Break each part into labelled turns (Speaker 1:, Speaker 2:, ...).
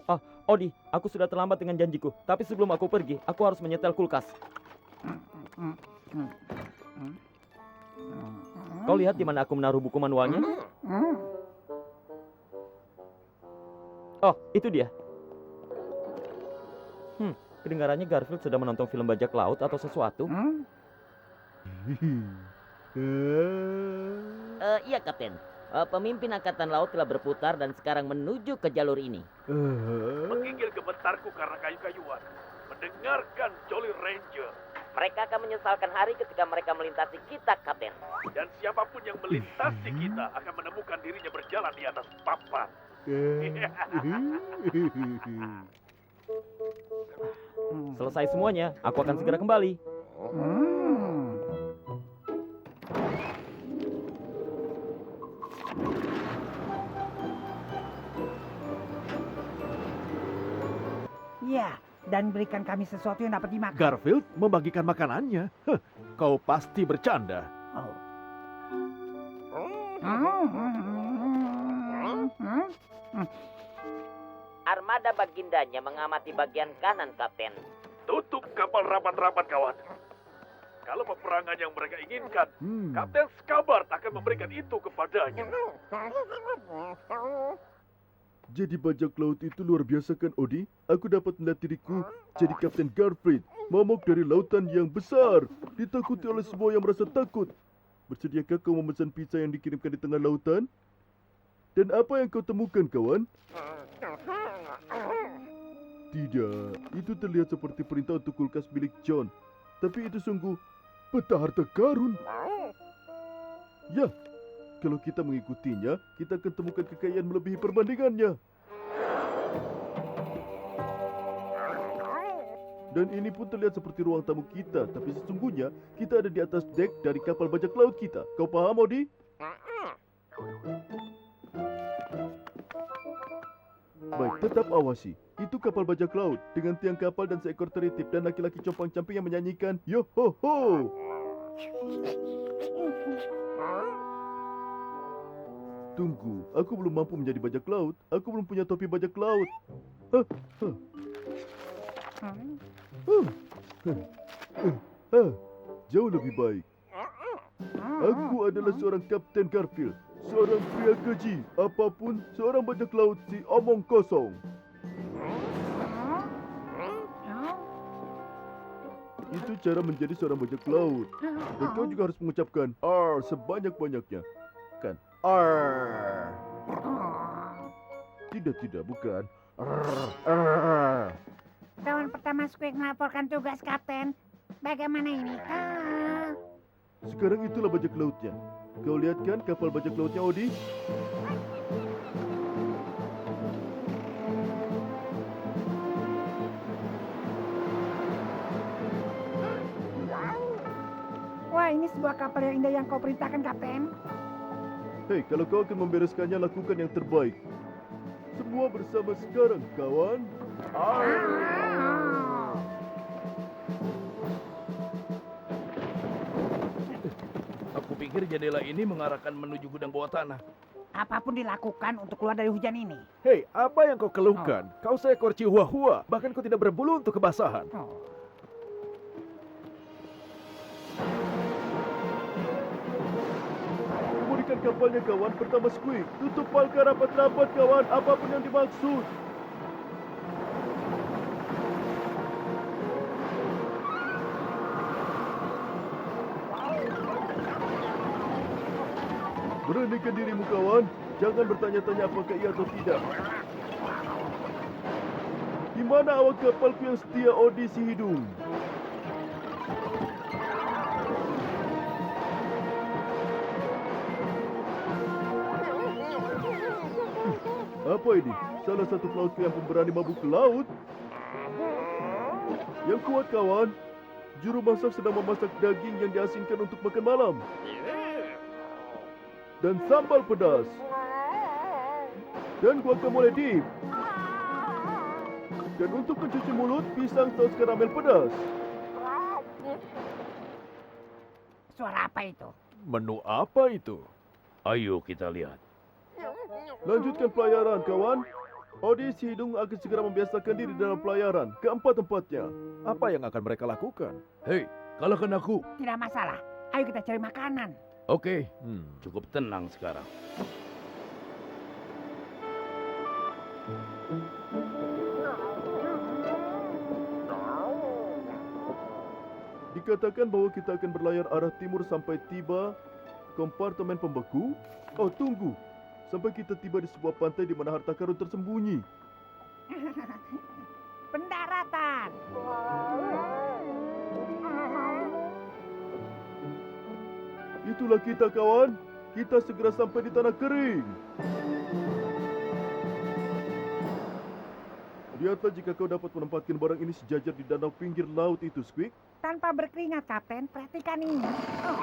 Speaker 1: Ah, Odi, aku sudah terlambat dengan janjiku. Tapi sebelum aku pergi, aku harus menyetel kulkas. Kau lihat di mana aku menaruh buku manualnya? Oh, itu dia. Kedengarannya Garfield sedang menonton film bajak laut atau sesuatu.
Speaker 2: Iya, Kapten. Pemimpin Angkatan Laut telah berputar dan sekarang menuju ke jalur ini.
Speaker 3: Menggigil gemetarku karena kayu-kayuan. Mendengarkan Jolly Ranger.
Speaker 2: Mereka akan menyesalkan hari ketika mereka melintasi kita, Kapten.
Speaker 3: Dan siapapun yang melintasi kita akan menemukan dirinya berjalan di atas papan.
Speaker 1: Selesai semuanya, aku akan segera kembali.
Speaker 4: Ya, dan berikan kami sesuatu yang dapat dimakan.
Speaker 5: Garfield membagikan makanannya. Heh, kau pasti bercanda.
Speaker 2: Armada bagindanya mengamati bagian kanan, Kapten.
Speaker 3: Tutup kapal rapat-rapat, kawan. Kalau peperangan yang mereka inginkan, Kapten Skabart akan memberikan itu kepadanya.
Speaker 6: Jadi bajak laut itu luar biasa kan, Odi? Aku dapat melihat diriku jadi Kapten Garfield, momok dari lautan yang besar, ditakuti oleh semua yang merasa takut. Bersediakah kau memesan pizza yang dikirimkan di tengah lautan? Dan apa yang kau temukan, kawan? Tidak, itu terlihat seperti perintah untuk kulkas milik John. Tapi itu sungguh peta harta karun. Ya, kalau kita mengikutinya, kita akan temukan kekayaan melebihi perbandingannya. Dan ini pun terlihat seperti ruang tamu kita, tapi sesungguhnya kita ada di atas dek dari kapal bajak laut kita. Kau paham, Odi? Baik, tetap awasi. Itu kapal bajak laut dengan tiang kapal dan seekor teritip dan laki-laki compang-camping yang menyanyikan yo ho ho. Tunggu, aku belum mampu menjadi bajak laut. Aku belum punya topi bajak laut. Jauh lebih baik. Aku adalah seorang Kapten Garfield, seorang pria keji. Apapun, seorang bajak laut si omong kosong. Itu cara menjadi seorang bajak laut. Dan kau juga harus mengucapkan R sebanyak-banyaknya. Kan? R. Tidak, bukan. R.
Speaker 4: Kawan pertama Squeak melaporkan tugas, Kapten. Bagaimana ini?
Speaker 6: Sekarang itulah bajak lautnya. Kau lihat kan kapal bajak lautnya, Odi?
Speaker 4: Wah, ini sebuah kapal yang indah yang kau perintahkan, Kapten.
Speaker 6: Hei, kalau kau akan membereskannya, lakukan yang terbaik. Semua bersama sekarang, kawan.
Speaker 5: Aku pikir jendela ini mengarahkan menuju gudang bawah tanah.
Speaker 4: Apapun dilakukan untuk keluar dari hujan ini.
Speaker 5: Hei, apa yang kau keluhkan? Kau seekor chihuahua, bahkan kau tidak berbulu untuk kebasahan.
Speaker 6: Kemudikan kapalnya, kawan. Pertama Squeak. Tutup palka rapat-rapat, kawan. Apapun yang dimaksud. Beranikan dirimu, kawan. Jangan bertanya-tanya apakah iya atau tidak. Di mana awak kapalku yang setia, Odi si hidung? Apa ini? Salah satu pelautku yang pemberani mabuk laut? Yang kuat, kawan. Juru masak sedang memasak daging yang diasinkan untuk makan malam. Dan sambal pedas. Dan guacamole dip. Dan untuk pencuci mulut, pisang saus karamel pedas.
Speaker 4: Suara apa itu?
Speaker 5: Menu apa itu?
Speaker 3: Ayo kita lihat.
Speaker 6: Lanjutkan pelayaran, kawan. Odi si hidung akan segera membiasakan diri dalam pelayaran ke empat-empatnya.
Speaker 5: Apa yang akan mereka lakukan?
Speaker 3: Hei, kalahkan aku.
Speaker 4: Tidak masalah. Ayo kita cari makanan.
Speaker 3: Oke, cukup tenang sekarang.
Speaker 6: Dikatakan bahwa kita akan berlayar arah timur sampai tiba kompartemen pembeku. Oh, tunggu. Sampai kita tiba di sebuah pantai di mana harta karun tersembunyi.
Speaker 4: Pendaratan.
Speaker 6: Itulah kita, kawan. Kita segera sampai di tanah kering. Lihatlah jika kau dapat menempatkan barang ini sejajar di danau pinggir laut itu, Squeak.
Speaker 4: Tanpa berkeringat, Kapten. Perhatikan ini. Oh,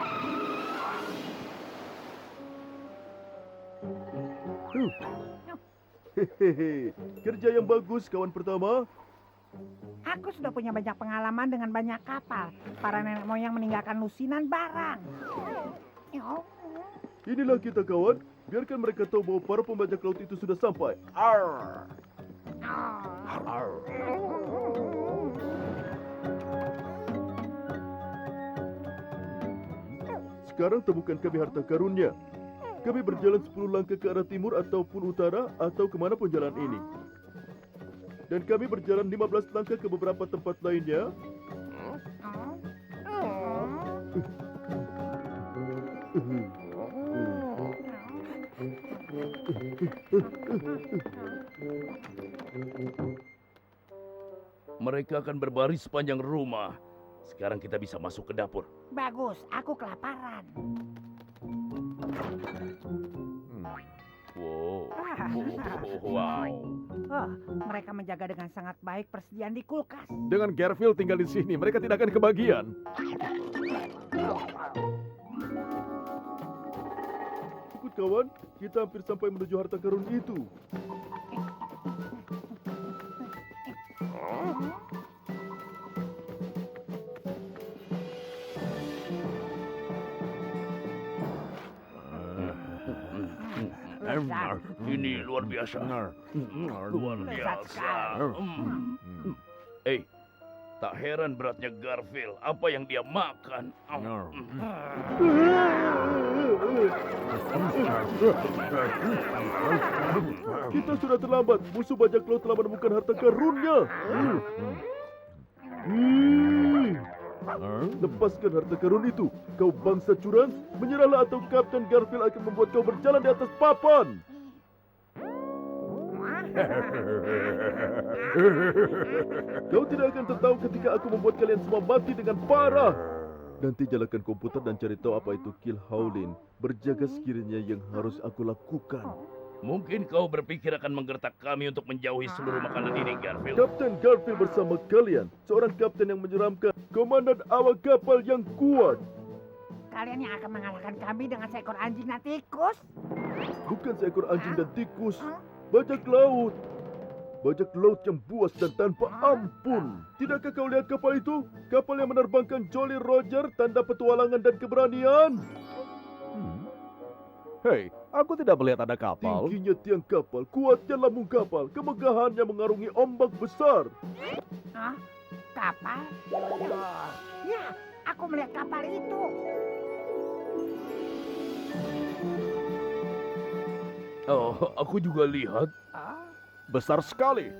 Speaker 6: Hehehe, kerja yang bagus, kawan pertama.
Speaker 4: aku sudah punya banyak pengalaman dengan banyak kapal. Para nenek moyang meninggalkan lusinan barang. Oh,
Speaker 6: Inilah kita, kawan. Biarkan mereka tahu bahwa para pembajak laut itu sudah sampai. Sekarang temukan kami harta karunnya. Kami berjalan 10 langkah ke arah timur ataupun utara atau kemanapun jalan ini. Dan kami berjalan 15 langkah ke beberapa tempat lainnya.
Speaker 3: Mereka akan berbaris sepanjang rumah. Sekarang kita bisa masuk ke dapur.
Speaker 4: bagus. Aku kelaparan.
Speaker 3: Wow.
Speaker 4: Oh, mereka menjaga dengan sangat baik persediaan di kulkas.
Speaker 5: Dengan Garfield tinggal di sini, mereka tidak akan kebagian.
Speaker 6: Ikut, kawan. Kita hampir sampai menuju harta karun itu.
Speaker 3: Ini luar biasa. Luar biasa. Eh, tak heran beratnya Garfield. Apa yang dia makan?
Speaker 6: Kita sudah terlambat. Musuh bajak laut telah menemukan harta karunnya. Lepaskan harta karun itu. Kau bangsa curang. Menyerahlah atau Kapten Garfield akan membuat kau berjalan di atas papan. Kau tidak akan tertawa ketika aku membuat kalian semua mati dengan parah. Nanti nyalakan komputer dan cari tahu apa itu Kill Howlin. Berjaga sekiranya yang harus aku lakukan.
Speaker 3: Mungkin kau berpikir akan menggertak kami untuk menjauhi seluruh makanan ini, Garfield.
Speaker 6: Kapten Garfield bersama kalian. Seorang kapten yang menyeramkan. Komandan awak kapal yang kuat.
Speaker 4: Kalian yang akan mengalahkan kami dengan seekor anjing dan tikus?
Speaker 6: Bukan seekor anjing dan tikus. Bajak laut. Bajak laut yang buas dan tanpa ampun. Tidakkah kau lihat kapal itu? Kapal yang menerbangkan Jolly Roger, tanda petualangan dan keberanian.
Speaker 5: Hei, aku tidak melihat ada kapal.
Speaker 6: Tingginya tiang kapal, kuatnya lambung kapal, kemegahannya mengarungi ombak besar.
Speaker 4: Hah? Kapal? Ya, aku melihat kapal itu.
Speaker 3: Oh, aku juga lihat.
Speaker 5: Besar sekali.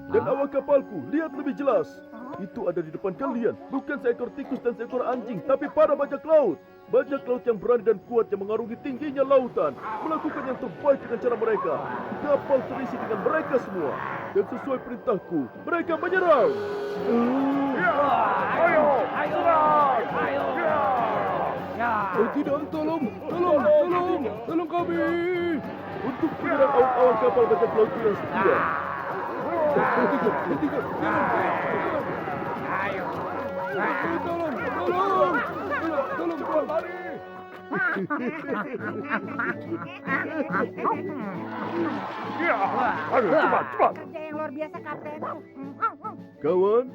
Speaker 6: Dan awak kapalku, lihat lebih jelas. Itu ada di depan kalian. Bukan seekor tikus dan seekor anjing, tapi para bajak laut. Bajak laut yang berani dan kuat yang mengarungi tingginya lautan. Melakukan yang terbaik dengan cara mereka. Kapal terisi dengan mereka semua. Dan sesuai perintahku, mereka menyerang.
Speaker 5: Oh, tidak, tolong kami.
Speaker 6: untuk menyerang awak-awak kapal bajak laut yang setia. Hentikan. Tolong, tuan, lari.
Speaker 3: Ya, ayo cepat.
Speaker 4: Kerja yang luar biasa, Kapten.
Speaker 6: Kawan,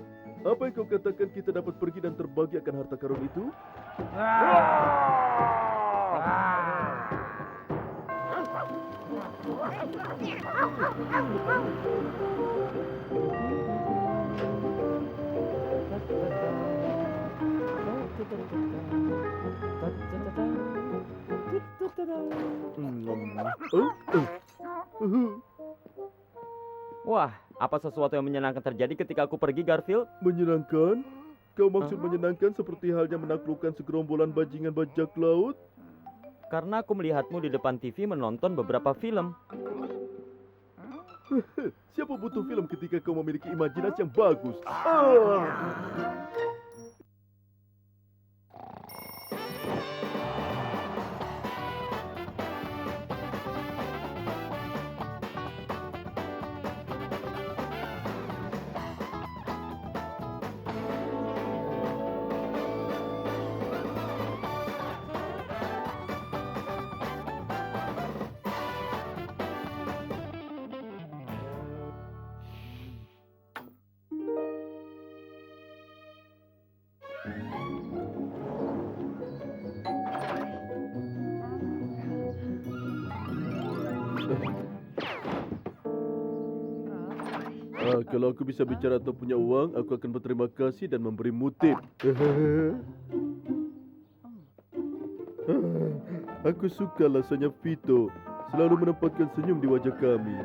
Speaker 6: apa yang kau katakan kita dapat pergi dan terbagi akan harta karun itu?
Speaker 1: Wah, apa sesuatu yang menyenangkan terjadi ketika aku pergi, Garfield?
Speaker 6: Menyenangkan? Kau maksud menyenangkan seperti halnya menaklukkan segerombolan bajingan bajak laut?
Speaker 1: Karena aku melihatmu di depan TV menonton beberapa film.
Speaker 6: Siapa butuh film ketika kau memiliki imajinasi yang bagus? Kalau aku bisa bicara atau punya uang, aku akan berterima kasih dan memberimu tip. Aku suka rasanya Vito selalu menempatkan senyum di wajah kami.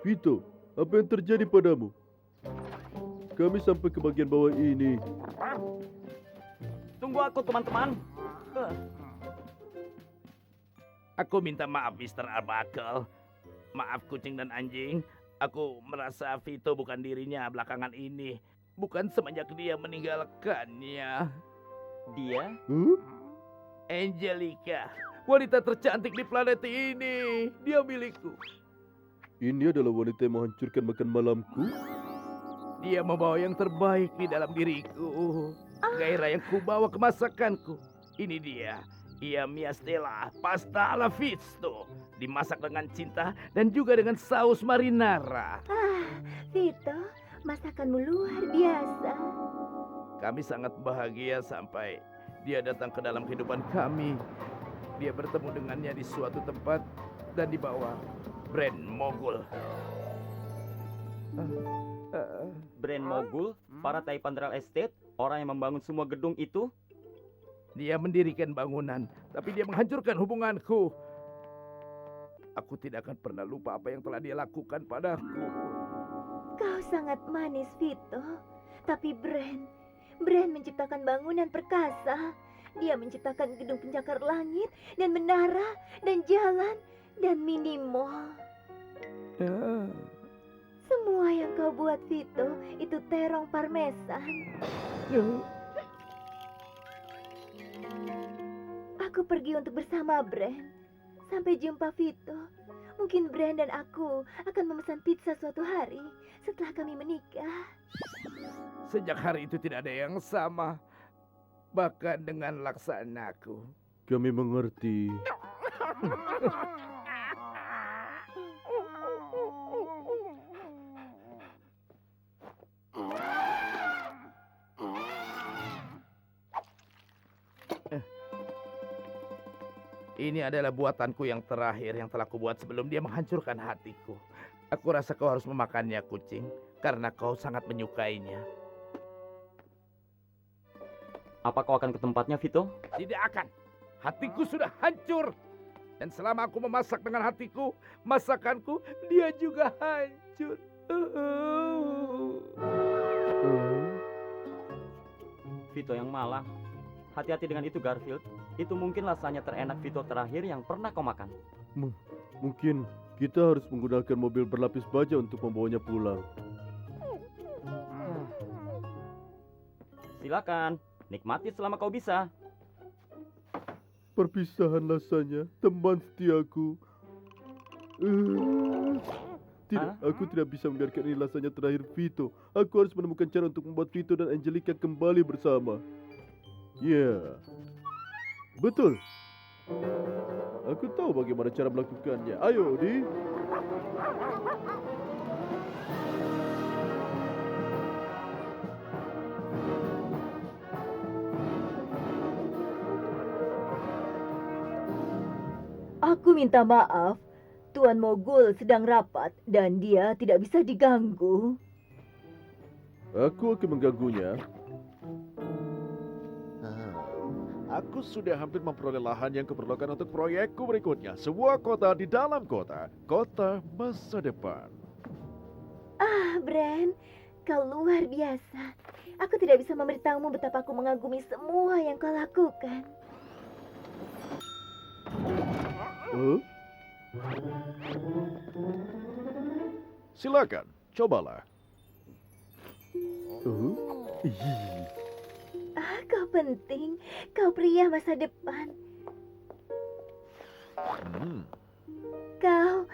Speaker 6: Vito, apa yang terjadi padamu? Kami sampai ke bagian bawah ini.
Speaker 1: Tunggu aku, teman-teman.
Speaker 7: Aku minta maaf, Mr. Arbuckle. Maaf, kucing dan anjing. Aku merasa Vito bukan dirinya belakangan ini. Bukan semenjak dia meninggalkannya.
Speaker 1: Dia?
Speaker 7: Angelica, wanita tercantik di planet ini. Dia milikku.
Speaker 6: Ini adalah wanita yang menghancurkan makan malamku.
Speaker 7: Dia membawa yang terbaik di dalam diriku. Gairah yang kubawa ke masakanku. Ini dia. Ia Mia Stella, pasta ala Visto. Dimasak dengan cinta dan juga dengan saus marinara.
Speaker 8: Vito, masakanmu luar biasa.
Speaker 7: Kami sangat bahagia sampai dia datang ke dalam kehidupan kami. Dia bertemu dengannya di suatu tempat dan dibawa brand mogul.
Speaker 1: Brand mogul, para Taipan Real Estate, orang yang membangun semua gedung itu.
Speaker 7: Dia mendirikan bangunan, tapi dia menghancurkan hubunganku. Aku tidak akan pernah lupa apa yang telah dia lakukan padaku.
Speaker 8: Kau sangat manis, Vito. Tapi Brand menciptakan bangunan perkasa. Dia menciptakan gedung pencakar langit dan menara dan jalan dan mini mall. Semua yang kau buat, Vito, itu terong parmesan. Aku pergi untuk bersama Brand. Sampai jumpa, Vito. Mungkin Brand dan aku akan memesan pizza suatu hari setelah kami menikah.
Speaker 7: Sejak hari itu tidak ada yang sama. Bahkan dengan laksanaku.
Speaker 6: Kami mengerti.
Speaker 7: Ini adalah buatanku yang terakhir yang telah kubuat sebelum dia menghancurkan hatiku. Aku rasa kau harus memakannya, kucing, karena kau sangat menyukainya.
Speaker 1: Apa kau akan ke tempatnya, Vito?
Speaker 7: Tidak akan. Hatiku sudah hancur. Dan selama aku memasak dengan hatiku, masakanku, dia juga hancur.
Speaker 1: Vito yang malang. Hati-hati dengan itu, Garfield. Itu mungkin rasanya terenak Vito terakhir yang pernah kau makan.
Speaker 6: Mungkin kita harus menggunakan mobil berlapis baja untuk membawanya pulang.
Speaker 1: Silakan, nikmati selama kau bisa.
Speaker 6: Perpisahan rasanya, teman setiaku. Tidak, aku tidak bisa membiarkan ini rasanya terakhir Vito. Aku harus menemukan cara untuk membuat Vito dan Angelica kembali bersama. Ya, betul. Aku tahu bagaimana cara melakukannya. Ayo, Odi.
Speaker 8: Aku minta maaf. Tuan Mogul sedang rapat dan dia tidak bisa diganggu.
Speaker 6: Aku akan mengganggunya.
Speaker 5: Aku sudah hampir memperoleh lahan yang kuperlukan untuk proyekku berikutnya. Sebuah kota di dalam kota. Kota masa depan.
Speaker 8: Ah, Bran, kau luar biasa. Aku tidak bisa memberitahumu betapa aku mengagumi semua yang kau lakukan.
Speaker 5: Silakan, cobalah.
Speaker 8: Ah, kau penting. Kau pria masa depan. Kau...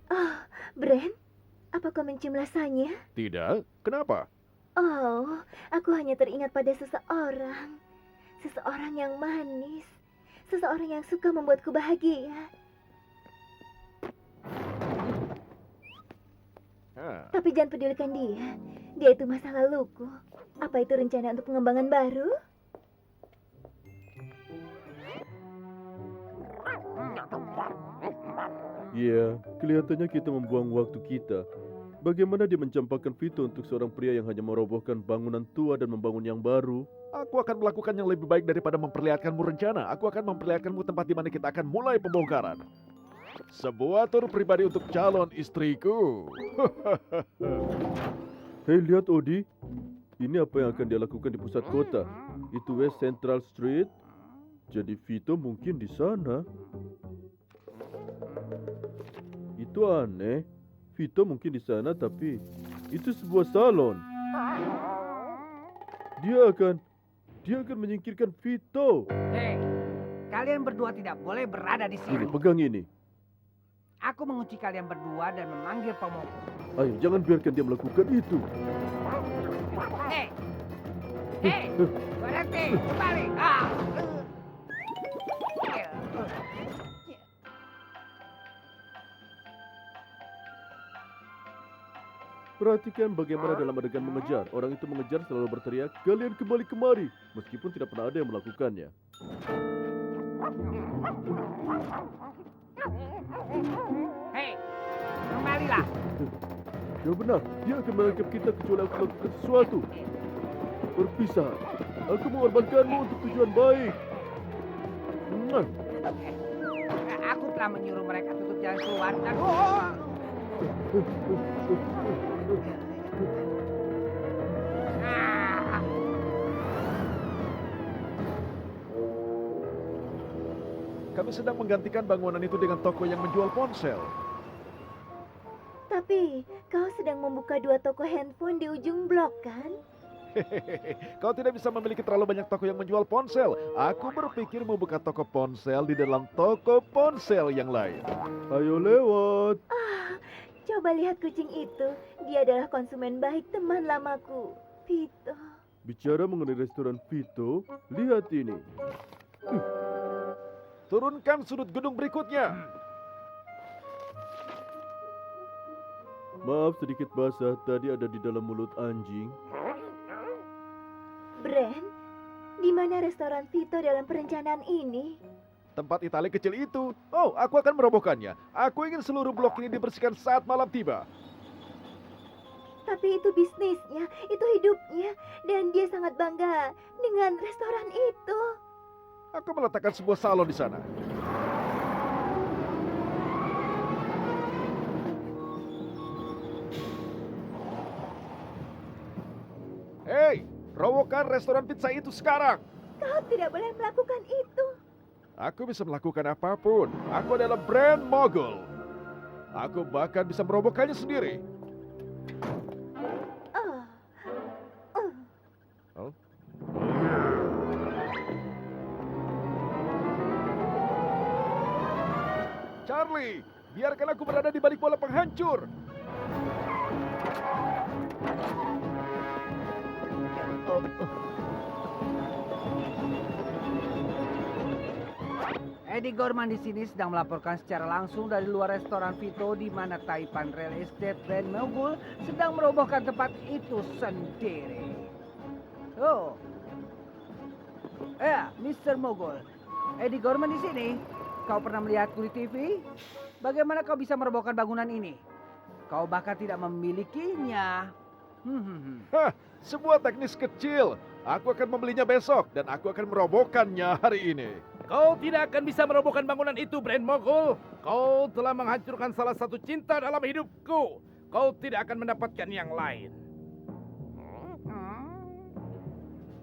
Speaker 8: Oh, Bran, apa kau mencium rasanya?
Speaker 5: Tidak, kenapa?
Speaker 8: Oh, aku hanya teringat pada seseorang. Seseorang yang manis. Seseorang yang suka membuatku bahagia. Tapi jangan pedulikan dia. Dia itu masa laluku. Apa itu rencana untuk pengembangan baru?
Speaker 6: Ya, kelihatannya kita membuang waktu kita. Bagaimana dia mencampakkan Vito untuk seorang pria yang hanya merobohkan bangunan tua dan membangun yang baru?
Speaker 5: Aku akan melakukan yang lebih baik daripada memperlihatkanmu rencana. Aku akan memperlihatkanmu tempat di mana kita akan mulai pembongkaran. Sebuah tur pribadi untuk calon istriku.
Speaker 6: Hei, lihat Odi. Ini apa yang akan dia lakukan di pusat kota? Itu West Central Street. Jadi Vito mungkin di sana. Itu aneh. Vito mungkin di sana, tapi itu sebuah salon. Dia akan menyingkirkan Vito.
Speaker 4: Hei, kalian berdua tidak boleh berada di
Speaker 6: Ini,
Speaker 4: sini.
Speaker 6: pegang ini.
Speaker 4: Aku mengunci kalian berdua dan memanggil pemukul.
Speaker 6: Ayo, jangan biarkan dia melakukan itu.
Speaker 4: Hei, berhenti, kembali.
Speaker 6: Perhatikan bagaimana dalam adegan mengejar. Orang itu mengejar selalu berteriak, kalian kembali kemari. Meskipun tidak pernah ada yang melakukannya.
Speaker 4: Hei, kembalilah.
Speaker 6: Ya benar, dia akan menangkap kita kecuali aku lakukan sesuatu. Perpisahan. Aku mengorbankanmu untuk tujuan baik.
Speaker 4: Aku telah menyuruh mereka tutup jalan keluar dan...
Speaker 5: Kami sedang menggantikan bangunan itu dengan toko yang menjual ponsel.
Speaker 8: Tapi kau sedang membuka 2 toko handphone di ujung blok, kan?
Speaker 5: Kau tidak bisa memiliki terlalu banyak toko yang menjual ponsel. Aku berpikir membuka toko ponsel di dalam toko ponsel yang lain.
Speaker 6: Ayo lewat.
Speaker 8: Coba lihat kucing itu. Dia adalah konsumen baik teman lamaku, Vito.
Speaker 6: Bicara mengenai restoran Vito, lihat ini.
Speaker 5: Turunkan sudut gedung berikutnya.
Speaker 6: Maaf sedikit basah, tadi ada di dalam mulut anjing.
Speaker 8: Bran, di mana restoran Vito dalam perencanaan ini?
Speaker 5: Tempat Itali kecil itu. Oh, aku akan merobohkannya. Aku ingin seluruh blok ini dibersihkan saat malam tiba.
Speaker 8: Tapi itu bisnisnya, itu hidupnya, dan dia sangat bangga dengan restoran itu.
Speaker 5: Aku meletakkan sebuah salon di sana. Hei, robohkan restoran pizza itu sekarang.
Speaker 8: Kau tidak boleh melakukan itu.
Speaker 5: Aku bisa melakukan apapun. Aku adalah brand mogul. Aku bahkan bisa merobohkannya sendiri. Charlie, biarkan aku berada di balik bola penghancur.
Speaker 9: Eddie Gorman di sini sedang melaporkan secara langsung dari luar restoran Vito di mana Taipan Real Estate Brand Mogul sedang merobohkan tempat itu sendiri. Oh, Mr. Mogul, Eddie Gorman di sini. Kau pernah melihatku di TV? Bagaimana kau bisa merobohkan bangunan ini? Kau bahkan tidak memilikinya.
Speaker 5: Hah, sebuah teknis kecil. Aku akan membelinya besok dan aku akan merobohkannya hari ini.
Speaker 7: Kau tidak akan bisa merobohkan bangunan itu, Brand Mogul. Kau telah menghancurkan salah satu cinta dalam hidupku. Kau tidak akan mendapatkan yang lain.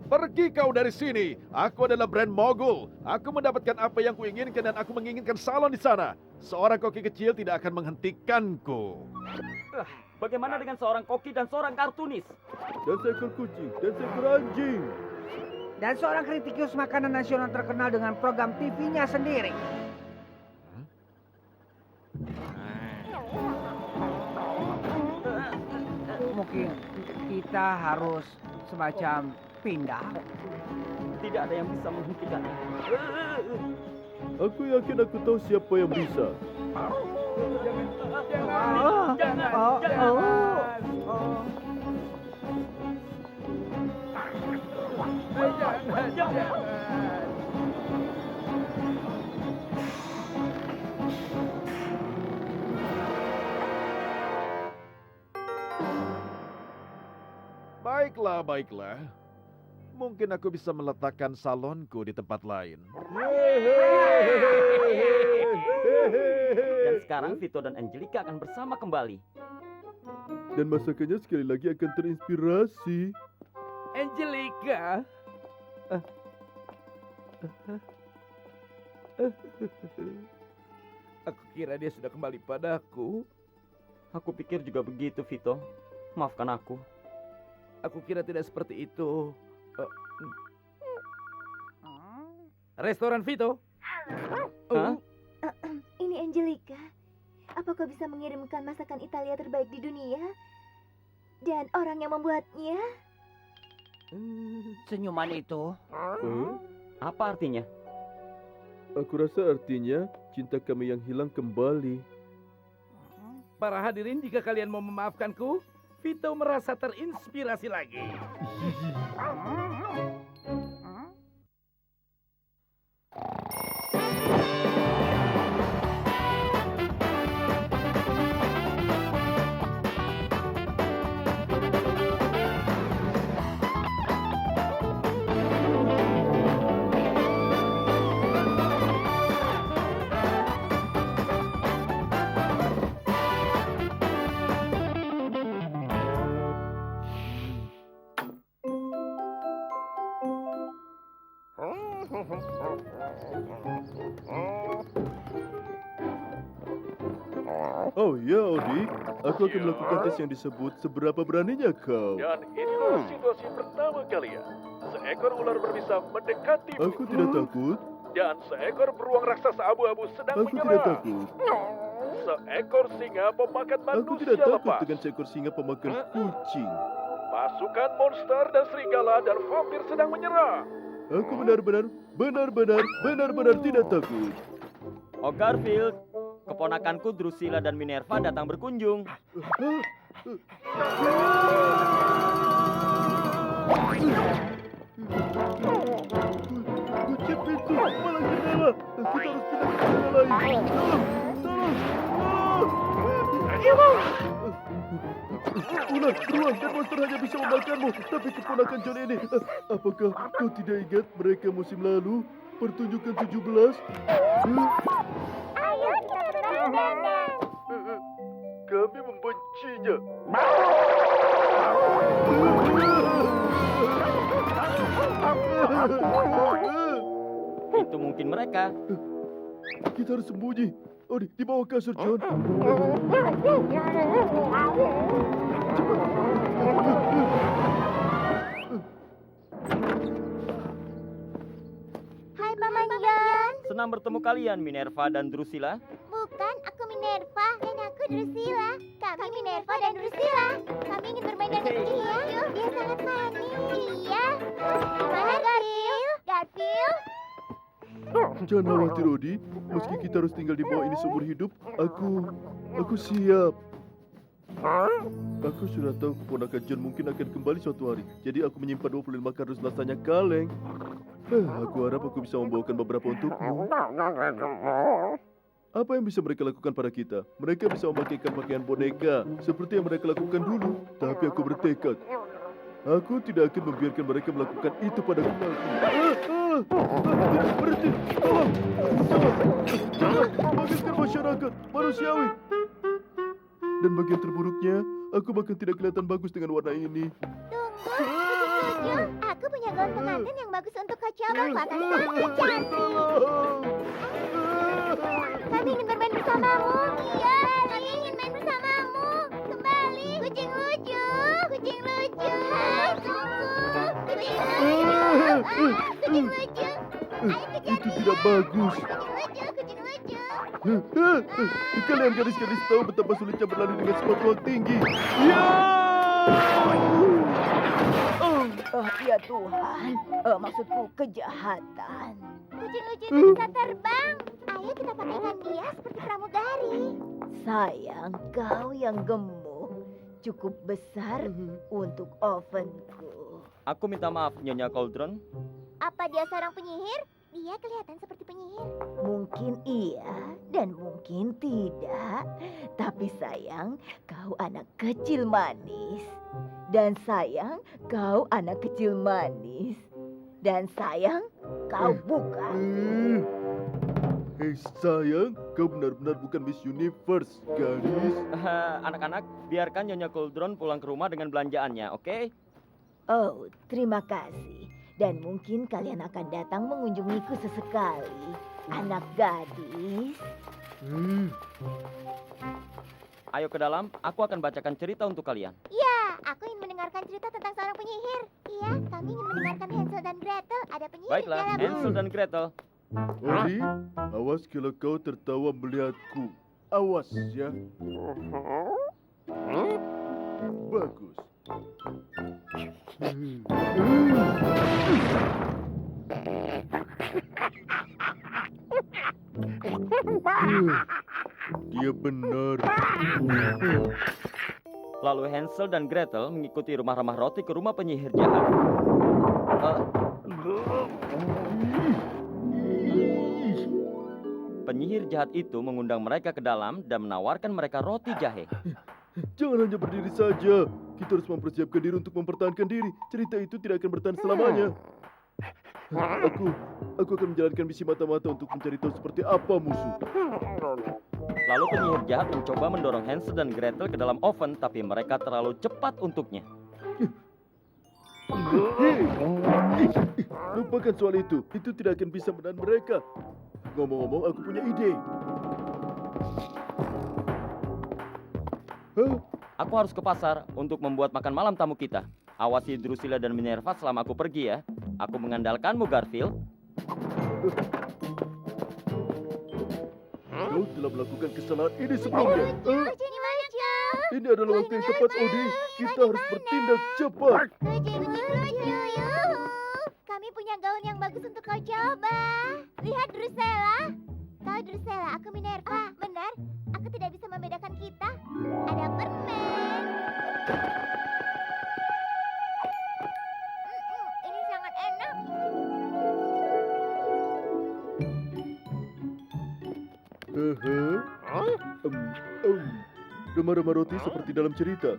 Speaker 5: Pergi kau dari sini. Aku adalah Brand Mogul. Aku mendapatkan apa yang kuinginkan dan aku menginginkan salon di sana. Seorang koki kecil tidak akan menghentikanku.
Speaker 1: Bagaimana dengan seorang koki dan seorang kartunis?
Speaker 6: Dan seekor kucing, dan seekor anjing.
Speaker 9: Dan seorang kritikus makanan nasional terkenal dengan program TV-nya sendiri. Mungkin kita harus semacam pindah.
Speaker 1: Tidak ada yang bisa menghentikannya.
Speaker 6: Aku yakin aku tahu siapa yang bisa.
Speaker 5: Baiklah, baiklah. Mungkin aku bisa meletakkan salonku di tempat lain.
Speaker 1: Dan sekarang Vito dan Angelica akan bersama kembali.
Speaker 6: Dan masakannya sekali lagi akan terinspirasi.
Speaker 7: Angelica. Aku kira dia sudah kembali padaku.
Speaker 1: Aku pikir juga begitu, Vito. Maafkan aku.
Speaker 7: Aku kira tidak seperti itu. Restoran Vito.
Speaker 1: Hah?
Speaker 8: Ini Angelica. Apa kau bisa mengirimkan masakan Italia terbaik di dunia? Dan orang yang membuatnya?
Speaker 9: Senyuman itu.
Speaker 1: Apa artinya?
Speaker 6: Aku rasa artinya cinta kami yang hilang kembali.
Speaker 7: Para hadirin, jika kalian mau memaafkanku, Vito merasa terinspirasi lagi.
Speaker 6: Oh ya, Odi. Aku akan melakukan tes yang disebut seberapa beraninya kau.
Speaker 3: Dan inilah situasi pertama kalian. Seekor ular berbisa mendekati
Speaker 6: Aku tidak takut.
Speaker 3: dan seekor beruang raksasa abu-abu sedang
Speaker 6: Aku tidak
Speaker 3: menyerang.
Speaker 6: takut.
Speaker 3: Seekor singa pemakan
Speaker 6: Aku
Speaker 3: manusia
Speaker 6: tidak takut
Speaker 3: lepas.
Speaker 6: dengan seekor singa pemakan kucing.
Speaker 3: Pasukan monster dan serigala dan vampir sedang menyerang.
Speaker 6: Aku benar-benar tidak takut.
Speaker 1: Oh Garfield, keponakanku Drusilla dan Minerva datang berkunjung.
Speaker 6: Kunci pintu, malah jendela. Kita harus pindah ke jendela lain. Tolong. Ular, beruang, dan monster hanya bisa memakanmu. Tapi keponakan John ini, apakah kau tidak ingat mereka musim lalu? Pertunjukan 17? Kami membencinya.
Speaker 1: Itu mungkin mereka.
Speaker 6: Kita harus sembunyi. Oh, di bawah kasur, John.
Speaker 8: Hai Paman Jan.
Speaker 1: Senang bertemu kalian, Minerva dan Drusilla.
Speaker 8: Bukan, aku Minerva dan aku Drusilla. Kami Minerva dan Drusilla. Kami ingin bermain dengan dia. Dia sangat manis. Iya. Mana Garfield? Garfield?
Speaker 6: Jangan khawatir, Odi. Meski kita harus tinggal di bawah ini seumur hidup, aku siap. Aku sudah tahu keponakan John mungkin akan kembali suatu hari. Jadi aku menyimpan 25 kardus rasanya kaleng. Aku harap aku bisa membawakan beberapa untukmu. Apa yang bisa mereka lakukan pada kita? Mereka bisa memakaikan pakaian boneka, seperti yang mereka lakukan dulu. Tapi aku bertekad, aku tidak akan membiarkan mereka melakukan itu padaku lagi. Berhenti! Tolong! Jangan! Bangkitkan masyarakat manusiawi! Dan bagian terburuknya, aku bahkan tidak kelihatan bagus dengan warna ini.
Speaker 8: Tunggu. Aku punya gaun pengantin yang bagus untuk kau coba. Kelihatan sangat cantik. Kami ingin bermain bersamamu. Iya, kami ingin main bersamamu. Kembali. Kucing lucu. Kucing lucu. Hai, tunggu. Kucing lucu. Kucing lucu. Ayo kejar
Speaker 6: Itu
Speaker 8: dia.
Speaker 6: tidak bagus.
Speaker 8: Kucing lucu. Kucing lucu.
Speaker 6: Kalian gadis-gadis tahu betapa sulitnya berlari dengan sepatu yang tinggi. Ya!
Speaker 8: Ya Tuhan, maksudku kejahatan. Kucing lucu itu bisa terbang. Ayo kita pakaikan dia seperti pramugari. Sayang, kau yang gemuk cukup besar untuk ovenku.
Speaker 1: Aku minta maaf, Nyonya Cauldron.
Speaker 8: Apa dia seorang penyihir? Dia kelihatan seperti penyihir. Mungkin iya dan mungkin tidak. Tapi sayang, kau anak kecil manis. Dan sayang, kau anak kecil manis. Dan sayang, kau bukan.
Speaker 6: Hei sayang, kau benar-benar bukan Miss Universe, gadis.
Speaker 1: Anak-anak, biarkan Nyonya Cauldron pulang ke rumah dengan belanjaannya, oke?
Speaker 8: Oh, terima kasih. Dan mungkin kalian akan datang mengunjungiku sesekali. Anak gadis.
Speaker 1: Ayo ke dalam, aku akan bacakan cerita untuk kalian.
Speaker 8: Ya, aku ingin mendengarkan cerita tentang seorang penyihir. Iya, kami ingin mendengarkan Hansel dan Gretel. Ada penyihir
Speaker 1: Baiklah,
Speaker 8: di dalam.
Speaker 1: Hansel dan Gretel.
Speaker 6: Odi, awas kalau kau tertawa melihatku. Awas ya. Bagus. Dia benar.
Speaker 1: Lalu Hansel dan Gretel mengikuti rumah-rumah roti ke rumah penyihir jahat. Penyihir jahat itu mengundang mereka ke dalam dan menawarkan mereka roti jahe.
Speaker 6: Jangan hanya berdiri saja. Kita harus mempersiapkan diri untuk mempertahankan diri. Cerita itu tidak akan bertahan selamanya. Aku akan menjalankan misi mata-mata untuk mencari tahu seperti apa musuh.
Speaker 1: Lalu penyihir jahat mencoba mendorong Hansel dan Gretel ke dalam oven, tapi mereka terlalu cepat untuknya.
Speaker 6: Lupakan soal itu. Itu tidak akan bisa menahan mereka. Ngomong-ngomong, aku punya ide.
Speaker 1: Aku harus ke pasar untuk membuat makan malam tamu kita. Awasi Drusilla dan Minerva selama aku pergi ya. Aku mengandalkanmu, Garfield.
Speaker 6: Kau telah melakukan kesalahan ini sebelumnya.
Speaker 8: Kucing lucu.
Speaker 6: Ini adalah waktu yang tepat, Odi. Kita harus bertindak cepat.
Speaker 8: Kucing lucu. Yuhu. Kami punya gaun yang bagus untuk kau coba. Lihat Drusilla. Kau Drusilla, aku Minerva. Benar? Aku tidak bisa membedakan kita. Ada permen. Ini sangat enak.
Speaker 6: Remah-remah roti seperti dalam cerita.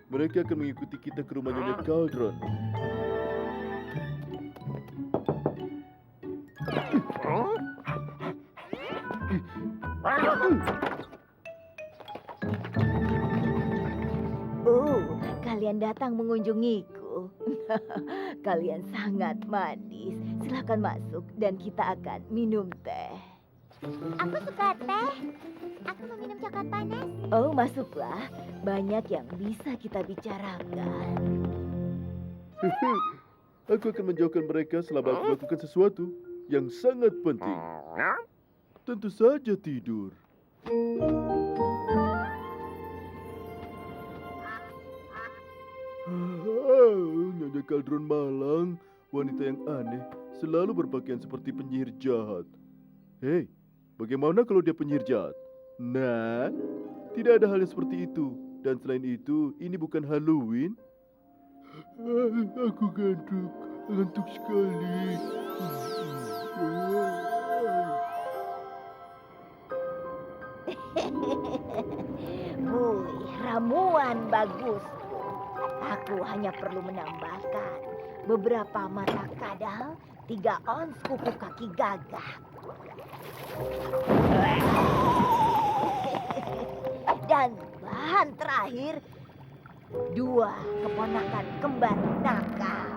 Speaker 6: Mereka akan mengikuti kita ke rumah Nyonya Cauldron.
Speaker 8: Kalian datang mengunjungiku. Kalian sangat manis. Silakan masuk dan kita akan minum teh. Aku suka teh. Aku mau minum coklat panas. Oh, masuklah. Banyak yang bisa kita bicarakan.
Speaker 6: Aku akan menjauhkan mereka selama aku melakukan sesuatu. yang sangat penting. Tentu saja tidur. Nyonya Kaldron Malang, wanita yang aneh, selalu berpakaian seperti penyihir jahat. Hei, bagaimana kalau dia penyihir jahat? Nah, tidak ada hal yang seperti itu. Dan selain itu, ini bukan Halloween. Aku ngantuk sekali.
Speaker 8: Ramuan bagus. Aku hanya perlu menambahkan beberapa mata kadal, 3 ons kuku kaki gagak. Dan bahan terakhir, 2 keponakan kembar nakal.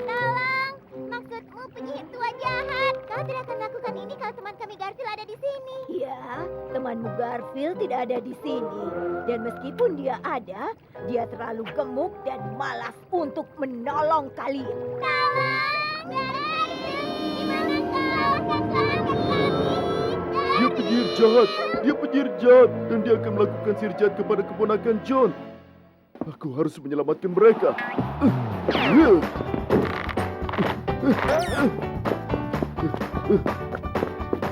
Speaker 10: Tolong, maksudmu penyihir tua jahat. Kau tidak akan lakukan ini kalau teman kami Garfield ada di sini.
Speaker 8: Ya, temanmu Garfield tidak ada di sini. Dan meskipun dia ada, dia terlalu gemuk dan malas untuk menolong kalian.
Speaker 10: Tolong, Garfield, di mana kau akan selamatkan kami?
Speaker 6: Dia penyihir jahat. Dia penyihir jahat. Dan dia akan melakukan sihir jahat kepada keponakan John. Aku harus menyelamatkan mereka.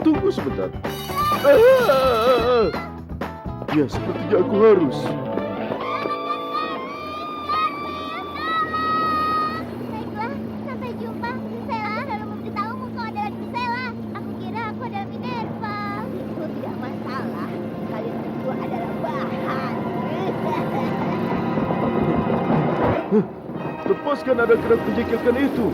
Speaker 6: Tunggu sebentar. Ya, sepertinya aku harus.
Speaker 10: Baiklah, sampai jumpa. Gisela selalu memberitahumu kau adalah Gisela. Aku kira aku adalah Minerva.
Speaker 8: Itu tidak masalah. Kalian berdua adalah bahan.
Speaker 6: Lepaskan ada kerak penjekilkan itu.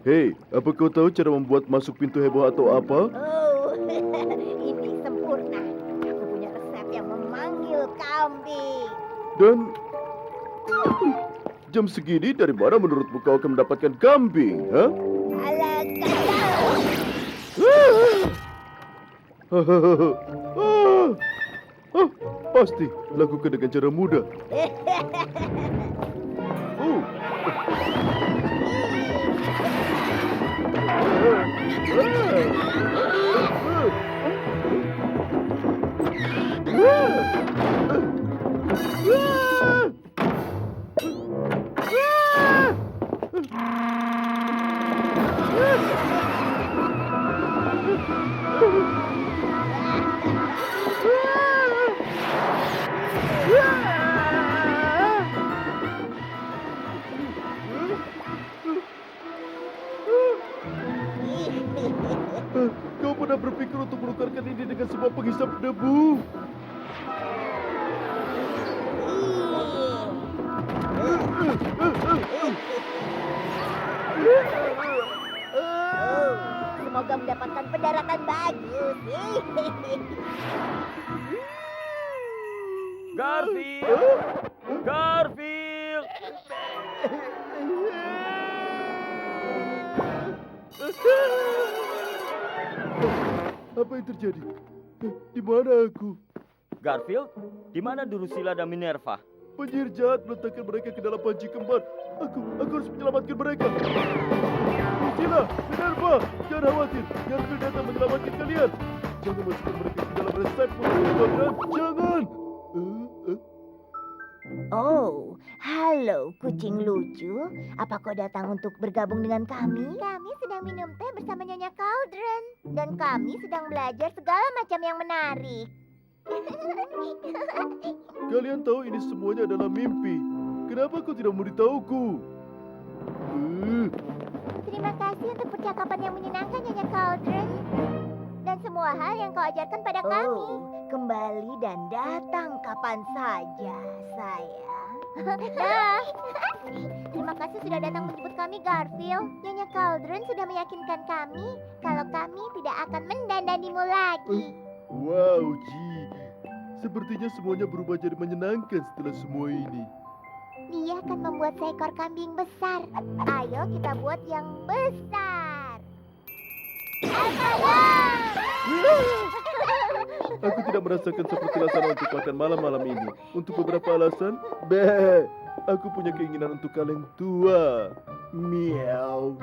Speaker 6: Hei, apa kau tahu cara membuat masuk pintu heboh atau apa?
Speaker 8: Oh, ini sempurna. Aku punya resep yang memanggil kambing.
Speaker 6: Dan jam segini dari mana menurutmu kau akan mendapatkan kambing, ha?
Speaker 8: Alah,
Speaker 6: Pasti lakukan dengan cara mudah. Oh. Kau pernah berpikir untuk menukarkan ini dengan sebuah penghisap debu?
Speaker 8: Semoga mendapatkan pendaratan bagus.
Speaker 1: Garfield! Garfield!
Speaker 6: Apa yang terjadi? Di mana aku?
Speaker 1: Garfield, di mana Drusilla dan Minerva?
Speaker 6: Penyihir jahat meletakkan mereka ke dalam panci kembar. Aku harus menyelamatkan mereka. Drusilla, Minerva, jangan khawatir. Garfield datang menyelamatkan kalian. Jangan masukkan mereka ke dalam resepmu. Jangan.
Speaker 8: Oh, halo kucing lucu. Apa kau datang untuk bergabung dengan kami?
Speaker 10: Kami sedang minum teh bersama Nyonya Cauldron. Dan kami sedang belajar segala macam yang menarik.
Speaker 6: Kalian tahu ini semuanya adalah mimpi. Kenapa kau tidak memberitahuku?
Speaker 10: Terima kasih untuk percakapan yang menyenangkan, Nyonya Cauldron. Dan semua hal yang kau ajarkan pada kami.
Speaker 8: Kembali dan datang kapan saja, sayang.
Speaker 10: Dah. Terima kasih sudah datang menjemput kami, Garfield. Nyonya Cauldron sudah meyakinkan kami kalau kami tidak akan mendandanimu lagi.
Speaker 6: Wow, Ji. Sepertinya semuanya berubah jadi menyenangkan setelah semua ini.
Speaker 10: Dia akan membuat seekor kambing besar. Ayo kita buat yang besar.
Speaker 6: Aku tidak merasakan seperti rasanya untuk makan malam-malam ini. Untuk beberapa alasan, Be, aku punya keinginan untuk kaleng tua. Miau.